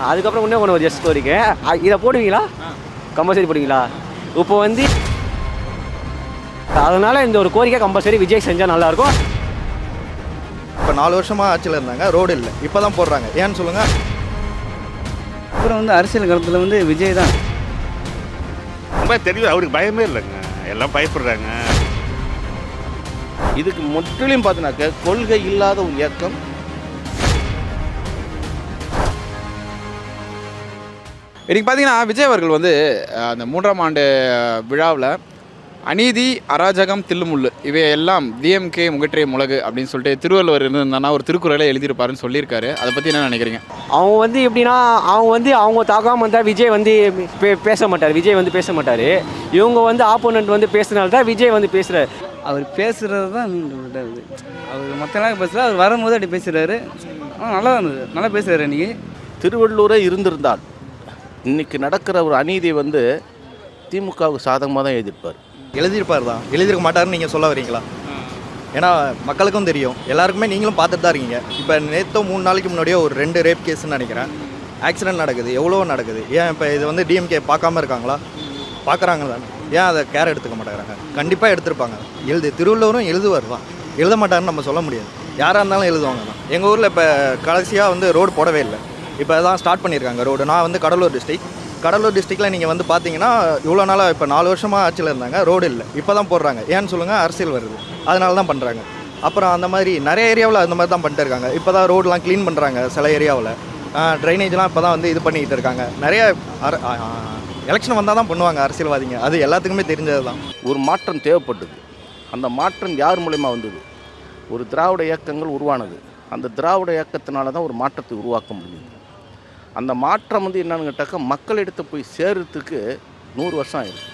அதுக்கப்புறம் இன்னும் ஒன்று ஜஸ்ட் ஸ்டோரிக்கு இதை போடுவீங்களா? கம்பல்சரி போடுவீங்களா? இப்போ வந்து அதனால் இந்த ஒரு கோரிக்கை கம்பல்சரி விஜய் செஞ்சால் நல்லாயிருக்கும். இப்போ 4 வருஷமாக ஆட்சியில் இருந்தாங்க, ரோடு இல்லை, இப்போ தான் போடுறாங்க. ஏன்னு சொல்லுங்கள். அப்புறம் வந்து அரசியல் காலத்தில் வந்து விஜய் தான் ரொம்ப தெரியும். அவருக்கு பயமே இல்லைங்க, எல்லாம் பயப்படுறாங்க. இதுக்கு முற்றிலும் பார்த்தீங்கன்னாக்க கொள்கை இல்லாத ஒரு இயக்கம். இன்றைக்கி பார்த்தீங்கன்னா விஜய் அவர்கள் வந்து அந்த 3ஆம் ஆண்டு விழாவில் அநீதி அராஜகம் தில்லுமுள்ளு இவையெல்லாம் டிஎம்கே முகற்றே முளகு அப்படின்னு சொல்லிட்டு திருவள்ளுவர் இருந்திருந்தானா ஒரு திருக்குறளை எழுதியிருப்பாருன்னு சொல்லியிருக்காரு. அதை பற்றி என்ன நினைக்கிறீங்க? அவங்க வந்து எப்படின்னா அவங்க தாக்காமல் வந்தால் விஜய் வந்து பேச மாட்டார். விஜய் வந்து பேச மாட்டார். இவங்க வந்து ஆப்போனண்ட் வந்து பேசுனால தான் விஜய் வந்து பேசுகிறார். அவர் பேசுகிறது தான் அவர் மற்ற நாள் பேசுகிறார். அவர் வரும்போது அப்படி பேசுகிறாரு. நல்லா இருந்தது, நல்லா பேசுகிறார். இன்றைக்கி திருவள்ளூரே இருந்திருந்தால் இன்றைக்கி நடக்கிற ஒரு அநீதியை வந்து திமுகவுக்கு சாதகமாக தான் எழுதியிருப்பார் தான், எழுதியிருக்க மாட்டாருன்னு நீங்கள் சொல்ல வரீங்களா? ஏன்னா மக்களுக்கும் தெரியும், எல்லாருக்குமே நீங்களும் பார்த்துட்டு தான் இருக்கீங்க. இப்போ நேற்று 3 நாளைக்கு முன்னாடியே ஒரு 2 ரேப் கேஸ்ன்னு நினைக்கிறேன், ஆக்சிடென்ட் நடக்குது, எவ்வளோ நடக்குது. ஏன் இப்போ இது வந்து டிஎம்கே பார்க்காம இருக்காங்களா? பார்க்குறாங்க தான். ஏன் அதை கேர் எடுத்துக்க மாட்டேங்கிறாங்க? கண்டிப்பாக எடுத்துருப்பாங்க. திருவள்ளூரும் எழுதுவார் தான், எழுத மாட்டாருன்னு நம்ம சொல்ல முடியாது. யாராக இருந்தாலும் எழுதுவாங்க தான். எங்கள் ஊரில் இப்போ கடைசியாக வந்து ரோடு போடவே இல்லை, இப்போ தான் ஸ்டார்ட் பண்ணியிருக்காங்க ரோடு. நான் வந்து கடலூர் டிஸ்ட்ரிக்டில் நீங்கள் வந்து பார்த்தீங்கன்னா இவ்வளோ நாளாக இப்போ 4 வருஷமாக ஆட்சியில் இருந்தாங்க, ரோடு இல்லை, இப்போ தான் போடுறாங்க. ஏன்னு சொல்லுங்கள், அரசியல் வருது, அதனால தான் பண்ணுறாங்க. அப்புறம் அந்த மாதிரி நிறைய ஏரியாவில் அந்த மாதிரி தான் பண்ணிட்டு இருக்காங்க. இப்போ தான் ரோடெலாம் க்ளீன் பண்ணுறாங்க சில ஏரியாவில். ட்ரைனேஜ்லாம் இப்போ தான் வந்து இது பண்ணிக்கிட்டு இருக்காங்க. நிறைய எலெக்ஷன் வந்தால் தான் பண்ணுவாங்க அரசியல்வாதிங்க, அது எல்லாத்துக்குமே தெரிஞ்சது தான். ஒரு மாற்றம் தேவைப்பட்டது. அந்த மாற்றம் யார் மூலயமா வந்தது? ஒரு திராவிட இயக்கங்கள் உருவானது. அந்த திராவிட இயக்கத்தினால தான் ஒரு மாற்றத்தை உருவாக்க முடியுது. அந்த மாற்றம் வந்து என்னன்னு கேட்டாக்கா மக்களிடத்தை போய் சேர்றதுக்கு 100 வருஷம் ஆயிடுச்சு.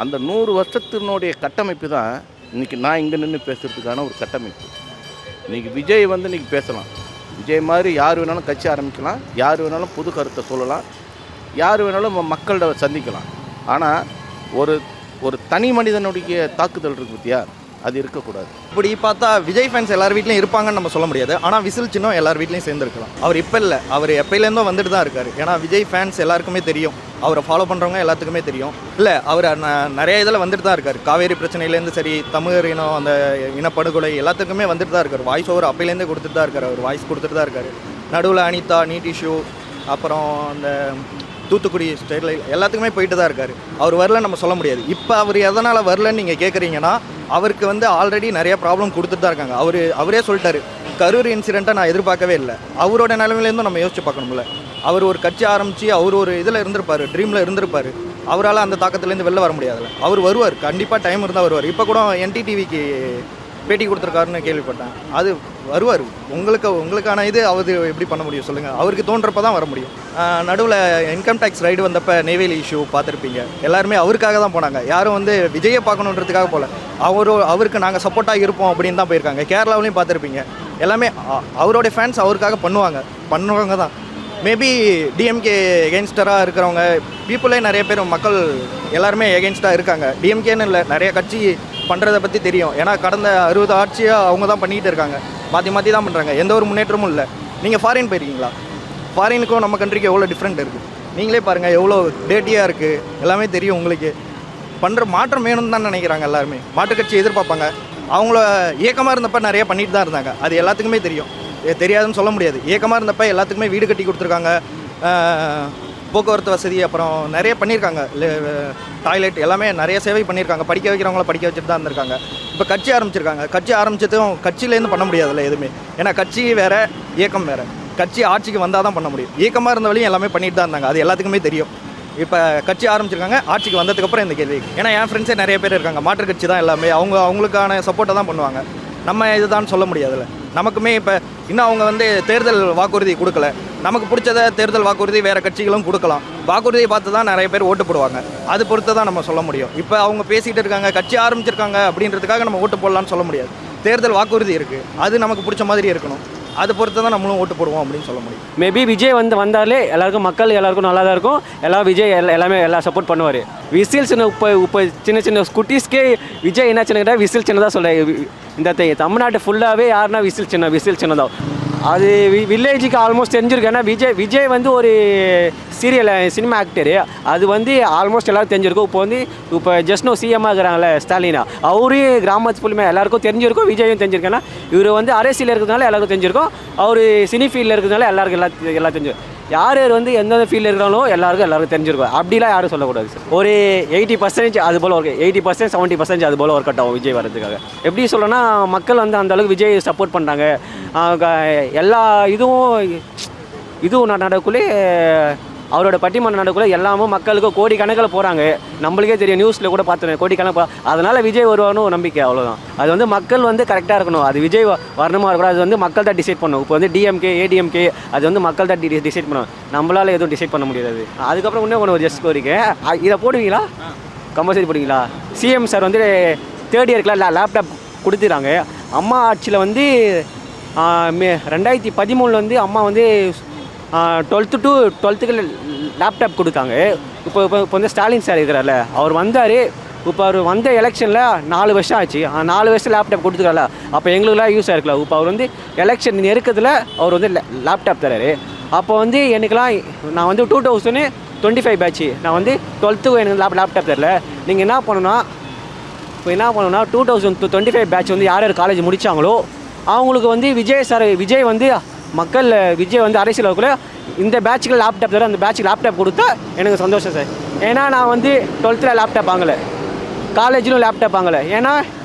அந்த 100 வருஷத்தினுடைய கட்டமைப்பு தான் இன்றைக்கி நான் இங்கே நின்று பேசுகிறதுக்கான ஒரு கட்டமைப்பு. இன்றைக்கி விஜய் வந்து இன்றைக்கி பேசலாம், விஜய் மாதிரி யார் வேணாலும் கட்சி ஆரம்பிக்கலாம், யார் வேணாலும் புது கருத்தை சொல்லலாம், யார் வேணாலும் மக்களோட சந்திக்கலாம். ஆனால் ஒரு தனி மனிதனுடைய தாக்குதல் இருக்குது பற்றியா, அது இருக்கக்கூடாது. இப்படி பார்த்தா விஜய் ஃபேன்ஸ் எல்லார் வீட்லையும் இருப்பாங்கன்னு நம்ம சொல்ல முடியாது. ஆனால் விசில் சின்னம் எல்லார் வீட்லையும் சேர்ந்துருக்கலாம். அவர் இப்போ இல்லை, அவர் எப்போலேருந்தோ வந்துட்டு தான் இருக்கார். ஏன்னா விஜய் ஃபேன்ஸ் எல்லாருக்குமே தெரியும், அவரை ஃபாலோ பண்ணுறவங்க எல்லாத்துக்குமே தெரியும். இல்லை, அவர் நிறைய இதில் வந்துட்டு தான் இருக்கார். காவேரி பிரச்சனையிலேருந்து சரி, தமிழர் இனம் அந்த இனப்படுகொலை எல்லாத்துக்குமே வந்துட்டு தான் இருக்கார். வாய்ஸ் ஓவர் அப்பையிலேருந்தே கொடுத்துட்டு தான் இருக்கார். அவர் வாய்ஸ் கொடுத்துட்டு தான் இருக்கார். நடுவில் அனிதா, நீட் இஷ்யூ, அப்புறம் அந்த தூத்துக்குடி ஸ்டைலில் எல்லாத்துக்குமே போயிட்டு தான் இருக்கார். அவர் வரலன்னு நம்ம சொல்ல முடியாது. இப்போ அவர் எதனால் வரலன்னு நீங்கள் கேட்குறீங்கன்னா, அவருக்கு வந்து ஆல்ரெடி நிறைய ப்ராப்ளம் கொடுத்துட்டு தான் இருக்காங்க. அவரே சொல்லிட்டாரு, கரூர் இன்சிடெண்ட்டை நான் எதிர்பார்க்கவே இல்லை. அவரோட நிலைமையிலேருந்தும் நம்ம யோசிச்சு பார்க்கணும்ல. அவர் ஒரு கட்சி ஆரம்பித்து அவர் ஒரு இதில் இருந்திருப்பார், ட்ரீமில் இருந்திருப்பார். அவரால் அந்த தாக்கத்துலேருந்து வெளில வர முடியாதுல்ல. அவர் வருவார், கண்டிப்பாக டைம் இருந்தால் வருவார். இப்போ கூட என்டிடிவிக்கு பேட்டி கொடுத்துருக்காருன்னு கேள்விப்பட்டேன். அது வருவார். உங்களுக்கான இது அவர் எப்படி பண்ண முடியும் சொல்லுங்கள்? அவருக்கு தோன்றப்ப தான் வர முடியும். நடுவில் இன்கம் டேக்ஸ் ரைடு வந்தப்போ நெய்வேலி இஷ்யூ பார்த்துருப்பீங்க. எல்லாருமே அவருக்காக தான் போனாங்க, யாரும் வந்து விஜயை பார்க்கணுன்றதுக்காக போகல. அவருக்கு நாங்கள் சப்போர்ட்டாக இருப்போம் அப்படின்னு தான் போயிருக்காங்க. கேரளாவிலையும் பார்த்துருப்பீங்க. எல்லாமே அவருடைய ஃபேன்ஸ் அவருக்காக பண்ணுவாங்க தான். மேபி டிஎம்கே எகென்ஸ்டராக இருக்கிறவங்க பீப்புளே நிறைய பேர், மக்கள் எல்லாருமே எகென்ஸ்டாக இருக்காங்க. டிஎம்கேன்னு இல்லை, நிறைய கட்சி பண்ணுறதை பற்றி தெரியும். ஏன்னா கடந்த 60 ஆட்சியாக அவங்க தான் பண்ணிகிட்டு இருக்காங்க, மாற்றி தான் பண்ணுறாங்க. எந்த ஒரு முன்னேற்றமும் இல்லை. நீங்கள் ஃபாரின் போயிருக்கீங்களா? ஃபாரினுக்கும் நம்ம கண்ட்ரிக்கு எவ்வளோ டிஃப்ரெண்ட் இருக்குது நீங்களே பாருங்கள். எவ்வளோ டேட்டியாக இருக்குது, எல்லாமே தெரியும் உங்களுக்கு. பண்ணுற மாற்றம் வேணும்னு தான் நினைக்கிறாங்க எல்லாருமே. மாற்றுக்கட்சி எதிர்பார்ப்பாங்க. அவங்கள இயக்கமாக இருந்தப்போ நிறைய பண்ணிட்டு தான் இருந்தாங்க, அது எல்லாத்துக்குமே தெரியும். தெரியாதுன்னு சொல்ல முடியாது. இயக்கமாக இருந்தப்போ எல்லாத்துக்குமே வீடு கட்டி கொடுத்துருக்காங்க, போக்குவரத்து வசதி, அப்புறம் நிறைய பண்ணியிருக்காங்க, டாய்லெட் எல்லாமே நிறைய சேவை பண்ணியிருக்காங்க. படிக்க வைக்கிறவங்கள படிக்க வச்சுட்டு தான் இருந்திருக்காங்க. இப்போ கட்சி ஆரம்பிச்சிருக்காங்க. கட்சி ஆரம்பிச்சதும் கட்சியிலேருந்து பண்ண முடியாதுல்ல எதுவுமே. ஏன்னா கட்சி வேறு, இயக்கம் வேறு. கட்சி ஆட்சிக்கு வந்தால் தான் பண்ண முடியும். இயக்கமாக இருந்த வழியும் எல்லாமே பண்ணிட்டு தான் இருந்தாங்க, அது எல்லாத்துக்குமே தெரியும். இப்போ கட்சி ஆரம்பிச்சிருக்காங்க, ஆட்சிக்கு வந்ததுக்கப்புறம் இந்த கேள்வி. ஏன்னா என் ஃப்ரெண்ட்ஸே நிறைய பேர் இருக்காங்க, மாற்று கட்சி தான் எல்லாமே. அவங்களுக்கான சப்போர்ட்டை தான் பண்ணுவாங்க. நம்ம இதுதான் சொல்ல முடியாதுல்ல. நமக்குமே இப்போ இன்னும் அவங்க வந்து தேர்தல் வாக்குறுதி கொடுக்கல. நமக்கு பிடிச்சத தேர்தல் வாக்குறுதி வேறு கட்சிகளும் கொடுக்கலாம். வாக்குறுதியை பார்த்து தான் நிறைய பேர் ஓட்டு போடுவாங்க. அது பொறுத்து தான் நம்ம சொல்ல முடியும். இப்போ அவங்க பேசிகிட்டு இருக்காங்க, கட்சி ஆரம்பிச்சிருக்காங்க அப்படின்றதுக்காக நம்ம ஓட்டு போடலான்னு சொல்ல முடியாது. தேர்தல் வாக்குறுதி இருக்குது, அது நமக்கு பிடிச்ச மாதிரி இருக்கணும். அதை பொறுத்து தான் நம்மளும் ஓட்டு போடுவோம் அப்படின்னு சொல்ல முடியும். மேபி விஜய் வந்தாலே எல்லாருக்கும் எல்லாருக்கும் நல்லா தான் இருக்கும். விஜய் எல்லாமே சப்போர்ட் பண்ணுவார். விசில் சின்ன இப்போ சின்ன குட்டீஸ்க்கே விஜய் என்ன சின்ன விசில் சின்னதாக சொல்ல. இந்த தமிழ்நாட்டு ஃபுல்லாகவே யாருன்னா விசில் சின்ன தான். அது வில்லேஜுக்கு ஆல்மோஸ்ட் தெரிஞ்சிருக்கு. ஏன்னா விஜய் வந்து ஒரு சீரியல் சினிமா ஆக்டரு, அது வந்து ஆல்மோஸ்ட் எல்லாரும் தெரிஞ்சிருக்கும். இப்போ ஜஸ்ட் நோ சிஎம் ஆகுறாங்களே ஸ்டாலினா, அவரும் கிராமத்து ஃபுல்லுமே எல்லாருக்கும் தெரிஞ்சிருக்கும். விஜயும் தெரிஞ்சிருக்கேன். ஏன்னா இவர் வந்து அரசியல் இருக்கிறதுனால எல்லாருக்கும் தெரிஞ்சிருக்கும். அவர் சினி ஃபீல்டில் இருக்கிறதுனால எல்லாருக்கும் எல்லாம் தெரிஞ்சிருக்கும். யார் வந்து எந்தெந்த ஃபீல்டில் இருக்கிறாங்களோ எல்லாருக்கும் தெரிஞ்சிருக்கும். அப்படிலாம் யாரும் சொல்லக்கூடாது சார். ஒரு 80% அது போல் ஒர்க், 80% 70% அது போல் ஒர்க் அவுட் ஆகும் விஜய் வரதுக்காக. எப்படி சொல்லணும்னா, மக்கள் வந்து அந்தளவுக்கு விஜய் சப்போர்ட் பண்ணுறாங்க. எல்லா இதுவும் நடக்குள்ளே, அவரோட பட்டிமன்ற நடக்குள்ள எல்லாமும் மக்களுக்கு கோடிக்கணக்கில் போகிறாங்க. நம்மளுக்கே தெரியும், நியூஸில் கூட பார்த்துருவேன், கோடிக்கணக்கில். அதனால் விஜய் வருவானு நம்பிக்கை, அவ்வளோதான். அது வந்து மக்கள் வந்து கரெக்டாக இருக்கணும். அது விஜய் வரணுமா இருக்கணும், அது வந்து மக்கள் தான் டிசைட் பண்ணணும். இப்போ வந்து டிஎம்கே ஏடிஎம்கே அது வந்து மக்கள் தான் டிசைட் பண்ணணும். நம்மளால் எதுவும் டிசைட் பண்ண முடியாது. அதுக்கப்புறம் இன்னும் ஒரு ஜஸ்ட் கோரிக்கை, இதை போடுவீங்களா? கம்பல்சரி போடுவீங்களா? சிஎம் சார் வந்து 3rd இயர்க்குலாம் லேப்டாப் கொடுத்துறாங்க. அம்மா ஆட்சியில் வந்து 2013 வந்து அம்மா வந்து 12th to 12th லேப்டாப் கொடுத்தாங்க. இப்போ வந்து ஸ்டாலின் சார் இருக்கிறார்ல, அவர் வந்தார். இப்போ அவர் வந்த எலெக்ஷனில் 4 வருஷம் ஆச்சு. 4 வருஷம் லேப்டாப் கொடுத்துக்கல. அப்போ எங்களுக்குலாம் யூஸ் ஆகிருக்கல. இப்போ அவர் வந்து எலெக்ஷன் நெருக்கத்தில் அவர் வந்து லேப்டாப் தராரு. அப்போ வந்து எனக்குலாம், நான் வந்து 2025 பேட்ச், நான் வந்து 12th எனக்கு லேப்டாப் தரல. நீங்கள் என்ன பண்ணணும்னா, 2025 பேட்ச் வந்து யார் காலேஜ் முடித்தாங்களோ அவங்களுக்கு வந்து விஜய் வந்து விஜய் வந்து அரசியல் வரக்குள்ள இந்த பேட்சுக்கு லேப்டாப் தர, அந்த பேட்சுக்கு லேப்டாப் கொடுத்தா எனக்கு சந்தோஷம் சார். ஏன்னா நான் வந்து 12th லேப்டாப் வாங்கலை, காலேஜிலும் லேப்டாப் வாங்கலை. ஏன்னா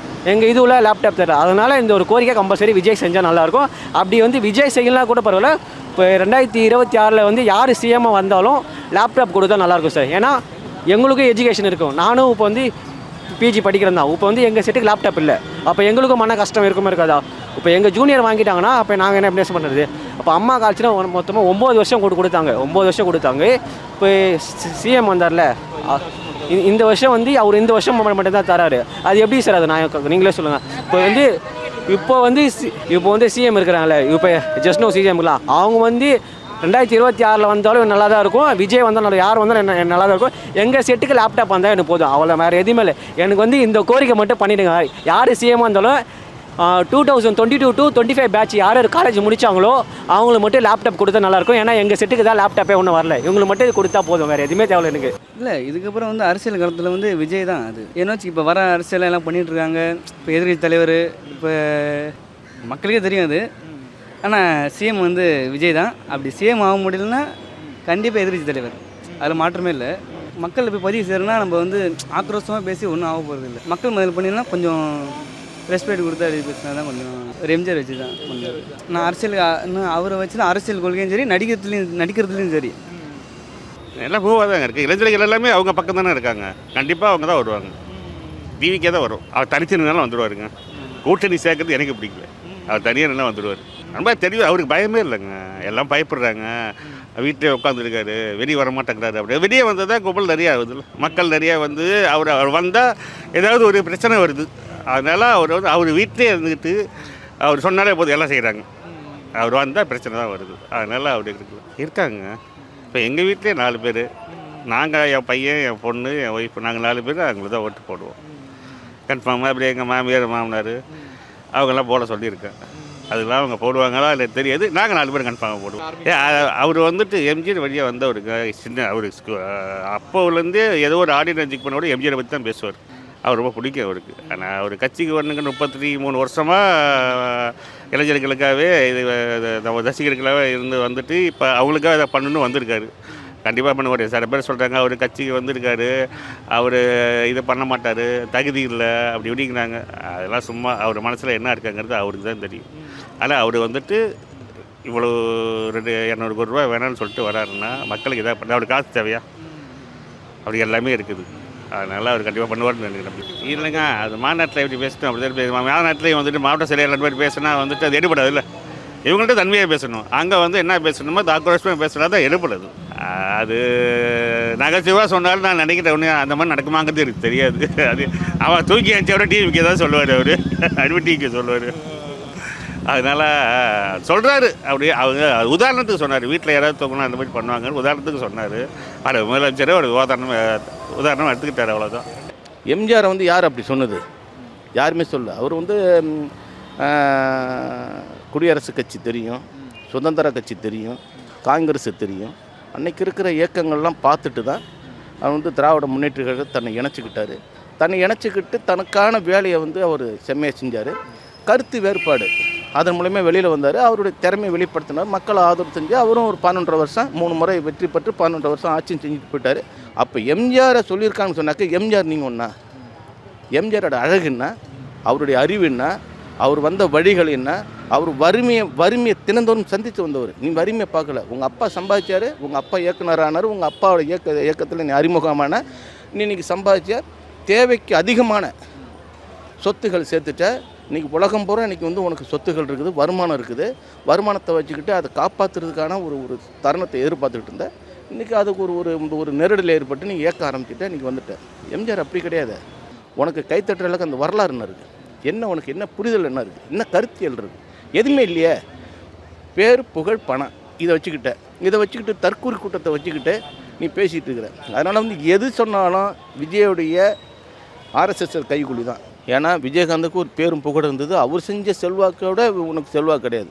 எங்கள் இதுவில் லேப்டாப் தர. அதனால் இந்த ஒரு கோரிக்கை கம்பல்சரி விஜய் செஞ்சால் நல்லாயிருக்கும். அப்படி வந்து விஜய் செய்யலாம் கூட பரவாயில்ல. இப்போ 2026 வந்து யார் சிஎம் வந்தாலும் லேப்டாப் கொடுத்தா நல்லாயிருக்கும் சார். ஏன்னா எங்களுக்கும் எஜுகேஷன் இருக்கும். நானும் இப்போ வந்து பிஜி படிக்கிறேன் தான். இப்போ வந்து எங்கள் செட்டுக்கு லேப்டாப் இல்லை. அப்போ எங்களுக்கும் மன கஷ்டம் இருக்காதா? இப்போ எங்கள் ஜூனியர் வாங்கிட்டாங்கன்னா அப்போ நாங்கள் என்ன பேச பண்ணுறது? அப்போ அம்மா காலச்சுனா மொத்தமாக 9 வருஷம் கொடுத்தாங்க. 9 வருஷம் கொடுத்தாங்க. இப்போ சிஎம் வந்தார்ல, இந்த வருஷம் வந்து அவர் இந்த வருஷம் மட்டும்தான் தராரு. அது எப்படி சார்? அது நான் நீங்களே சொல்லுங்கள். இப்போ வந்து சிஎம் இருக்கிறாங்களே, இப்போ ஜஸ்ட் நோ சிஎம்லாம், அவங்க வந்து 2026 வந்தாலும் நல்லா தான் இருக்கும். விஜய் வந்தாலும் யார் வந்தாலும் நல்லா தான் இருக்கும். எங்கள் செட்டுக்கு லேப்டாப் வந்தால் எனக்கு போதும், அவ்வளோ. வேறு எதுவுமே இல்லை. எனக்கு வந்து இந்த கோரிக்கை மட்டும் பண்ணிவிடுங்க. யார் சிஎம் வந்தாலும் 2022 to 25 பேட்ச் யார் காலேஜ் முடித்தாங்களோ அவங்களுக்கு மட்டும் லேப்டாப் கொடுத்தா நல்லாயிருக்கும். ஏன்னா எங்கள் செட்டுக்கு தான் லேப்டாப்பே ஒன்றும் வரல. இவங்களுக்கு மட்டும் இது கொடுத்தா போதும், வேறு எதுவுமே தேவையில்லை எனக்கு. இல்லை, இதுக்கப்புறம் வந்து அரசியல் காலத்தில் வந்து விஜய் தான் அது. ஏன்னாச்சு இப்போ வர அரசியல் எல்லாம் பண்ணிகிட்ருக்காங்க. இப்போ எதிர்கட்சி தலைவர், இப்போ மக்களுக்கே தெரியும் அது. ஆனால் சிஎம் வந்து விஜய் தான். அப்படி சிஎம் ஆக முடியலன்னா கண்டிப்பாக எதிர்கட்சி தலைவர், அதில் மாற்றமே இல்லை. மக்கள் இப்போ பதிவு செய்யணும்னா நம்ம வந்து ஆக்ரோஷமாக பேசி ஒன்றும் ஆக போகிறது இல்லை. மக்கள் முதல் பண்ணினா கொஞ்சம் ரெஸ்பெக்ட் கொடுத்து அப்படி பேசினா தான் கொஞ்சம். ஒரு எம்ஜிஆர் வச்சு தான் கொஞ்சம். நான் இன்னும் அவரை வச்சு தான் அரசியல் கொள்கையும் சரி, நடிக்கிறதுலையும் சரி எல்லாம் பூவாக தாங்க இருக்குது. இளைஞர்கள் எல்லாமே அவங்க பக்கம் தானே இருக்காங்க. கண்டிப்பாக அவங்க தான் வருவாங்க. டிவிக்கே தான் வரும். அவர் தனிச்சு நின்னாலும் வந்துடுவாருங்க. கூட்டணி சேர்க்கறது எனக்கு பிடிக்கல. அவர் தனியாக நின்னா வந்துடுவார். ரொம்ப தெரியும், அவருக்கு பயமே இல்லைங்க. எல்லாம் பயப்படுறாங்க. வீட்டிலே உட்காந்துருக்காரு, வெளியே வர மாட்டேங்கிறாரு. அப்படியே வெளியே வந்தால் தான் கும்பல் நிறையா ஆகுது. மக்கள் நிறையா வந்து அவர் வந்தால் ஏதாவது ஒரு பிரச்சனை வருது. அதனால் அவர் வீட்டிலே இருந்துக்கிட்டு அவர் சொன்னாலே போதும், எல்லாம் செய்கிறாங்க. அவர் வந்தால் பிரச்சனை தான் வருது. அதனால் அப்படி இருக்காங்க. இப்போ எங்கள் வீட்டிலே 4 பேர், நாங்கள், என் பையன், என் பொண்ணு, என் ஒய்ஃப், நாங்கள் 4 பேர் அவங்களுக்கு தான் ஓட்டு போடுவோம் கன்ஃபார்மாக. அப்படி எங்கள் மாமியார் மாமனார் அவங்கெல்லாம் போட சொல்லியிருக்கேன். அதெல்லாம் அவங்க போடுவாங்களா இல்லை தெரியாது. நாங்கள் 4 பேர் கன்ஃபார்மாக போடுவோம். அவர் வந்துட்டு எம்ஜிஆர் வழியாக வந்தவருக்கு சின்ன அவருக்கு அப்போலேருந்தே ஏதோ ஒரு ஆடியன்ஸ் பண்ண கூட எம்ஜிஆரை பற்றி தான் பேசுவார். அவர் ரொம்ப பிடிக்கும் அவருக்கு. ஆனால் அவர் கட்சிக்கு வரணுங்க 33 வருஷமாக இளைஞர்களுக்காகவே இது நம்ம ரசிகர்களாகவே வந்துட்டு இப்போ அவங்களுக்காக இதை பண்ணணும்னு வந்திருக்காரு. கண்டிப்பாக பண்ணுவார். சில பேர் சொல்கிறாங்க அவர் கட்சிக்கு வந்திருக்காரு, அவர் இதை பண்ண மாட்டார், தகுதி இல்லை, அப்படி இப்படிங்கிறாங்க. அதெல்லாம் சும்மா. அவர் மனசில் என்ன இருக்காங்கிறது அவருக்கு தான் தெரியும். ஆனால் அவர் வந்துட்டு இவ்வளோ 200 கோடி ரூபா வேணாம்னு சொல்லிட்டு வராருன்னா மக்களுக்கு இதாக பண்ண அவருக்கு காசு தேவையா? அப்படி எல்லாமே இருக்குது. அதனால் அவர் கண்டிப்பாக பண்ணுவார்னு நினைக்கிறேன். இல்லைங்க, அது மாநாட்டில் எப்படி பேசணும் அப்படி தான் பேசணும். மாநாட்டிலையும் வந்துட்டு மாவட்ட செயலாளர் மாதிரி பேசினா வந்துட்டு அது எடுபடாது. இல்லை, இவங்கள்ட்ட தன்மையாக பேசணும். அங்கே வந்து என்ன பேசணுமோ அது ஆக்ரோஷமாக பேசுனா தான் எடுபடுது. அது நகைச்சுவாக சொன்னாலும் நான் நினைக்கிறேன் ஒன்று அந்த மாதிரி நடக்குமாங்கிறது எனக்கு தெரியாது. அது அவன் தூக்கி அனுப்பிச்சவரை டிவிக்கு தான் சொல்லுவார். அவர் அட்வர்டிக்கு சொல்லுவார். அதனால் சொல்கிறாரு. அப்படியே அவங்க உதாரணத்துக்கு சொன்னார். வீட்டில் யாராவது தூக்கணும் அந்த மாதிரி பண்ணுவாங்கன்னு உதாரணத்துக்கு சொன்னார். அது முதலமைச்சரே ஒரு உதாரணம் எடுத்துக்கிட்டார். அவ்வளோதான். எம்ஜிஆர் வந்து யார் அப்படி சொன்னது? யாருமே சொல்ல. அவர் வந்து குடியரசுக் கட்சி தெரியும், சுதந்திர கட்சி தெரியும், காங்கிரஸ் தெரியும். அன்னைக்கு இருக்கிற இயக்கங்கள்லாம் பார்த்துட்டு தான் அவர் வந்து திராவிட முன்னேற்ற கழகத்தை தன்னை இணைச்சிக்கிட்டாரு. தன்னை இணைச்சிக்கிட்டு தனக்கான வேலையை வந்து அவர் செம்மையாக செஞ்சார். கருத்து வேறுபாடு அதன் மூலமே வெளியில் வந்தார். அவருடைய திறமையை வெளிப்படுத்தினார். மக்களை ஆதரவு செஞ்சு அவரும் ஒரு 11 வருஷம் 3 முறை வெற்றி பெற்று 11 வருஷம் ஆட்சியும் செஞ்சுட்டு போயிட்டார். அப்போ எம்ஜிஆரை சொல்லியிருக்காங்கன்னு சொன்னாக்க எம்ஜிஆர் நீங்கள் ஒன்றா, எம்ஜிஆரோட அழகு என்ன, அவருடைய அறிவு என்ன, அவர் வந்த வழிகள் என்ன, அவர் வறுமையை தினந்தோறும் சந்தித்து வந்தவர். நீ வறுமையை பார்க்கல, உங்கள் அப்பா சம்பாதிச்சார், உங்கள் அப்பா இயக்குனர் ஆனார், உங்கள் அப்பாவோட இயக்கத்தில் நீ அறிமுகமான நீ இன்றைக்கி சம்பாதிச்ச தேவைக்கு அதிகமான சொத்துகள் சேர்த்துட்ட. இன்றைக்கி உலகம் பூரா இன்றைக்கி வந்து உனக்கு சொத்துகள் இருக்குது, வருமானம் இருக்குது. வருமானத்தை வச்சுக்கிட்டு அதை காப்பாற்றுறதுக்கான ஒரு தருணத்தை எதிர்பார்த்துக்கிட்டு இருந்தேன். இன்றைக்கி அதுக்கு ஒரு நெருடல் ஏற்பட்டு நீங்கள் ஏற்க ஆரம்பிச்சுட்டு இன்றைக்கி வந்துட்டேன். எம்ஜிஆர் அப்படி கிடையாது. உனக்கு கைத்தட்டுறதுக்கு அந்த வரலாறு என்ன இருக்குது, என்ன உனக்கு என்ன புரிதல் என்ன இருக்குது, என்ன கருத்தியல் இருக்குது, எதுவுமே இல்லையே. பேர் புகழ் பணம் இதை வச்சுக்கிட்டு தற்கூரி கூட்டத்தை வச்சுக்கிட்டு நீ பேசிகிட்டு இருக்கிற. அதனால் வந்து எது சொன்னாலும் விஜயோடைய ஆர்எஸ்எஸ் கைக்கூலி தான். ஏன்னா விஜயகாந்துக்கு ஒரு பேரும் புகழ் இருந்தது. அவர் செஞ்ச செல்வாக்கோட உனக்கு செல்வாக்கு கிடையாது.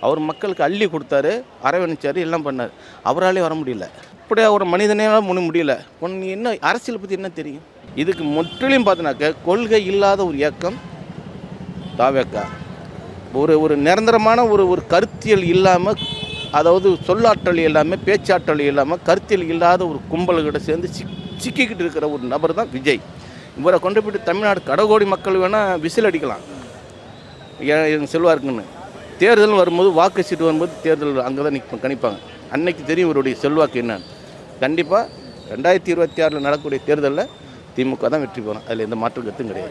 அவர் மக்களுக்கு அள்ளி கொடுத்தாரு, அரவணைச்சார், எல்லாம் பண்ணார். அவராலே வர முடியல. இப்படியே ஒரு மனிதனையால் முடியல. நீ என்ன அரசியலை பற்றி என்ன தெரியும்? இதுக்கு முற்றிலும் பார்த்தினாக்க கொள்கை இல்லாத ஒரு இயக்கம் தாவேக்கா. ஒரு நிரந்தரமான ஒரு கருத்தியல் இல்லாமல், அதாவது சொல்லாற்றல் இல்லாமல், பேச்சாற்றல் இல்லாமல், கருத்தியல் இல்லாத ஒரு கும்பல்கிட்ட சேர்ந்து சிக்கிக்கிட்டு இருக்கிற ஒரு நபர் தான் விஜய். இவரை கொண்டு போய்ட்டு தமிழ்நாடு கடகோடி மக்கள் வேணால் விசில் அடிக்கலாம் செல்வாருக்குன்னு. தேர்தல் வரும்போது, வாக்கு சீட்டு வரும்போது தேர்தல் அங்கே தான் கணிப்பாங்க. அன்னைக்கு தெரியும் இவருடைய செல்வாக்கு என்னன்னு. கண்டிப்பாக 2026 நடக்கக்கூடிய தேர்தலில் திமுக தான் வெற்றி பெறும். அதில் எந்த மாற்று கருத்தும் கிடையாது.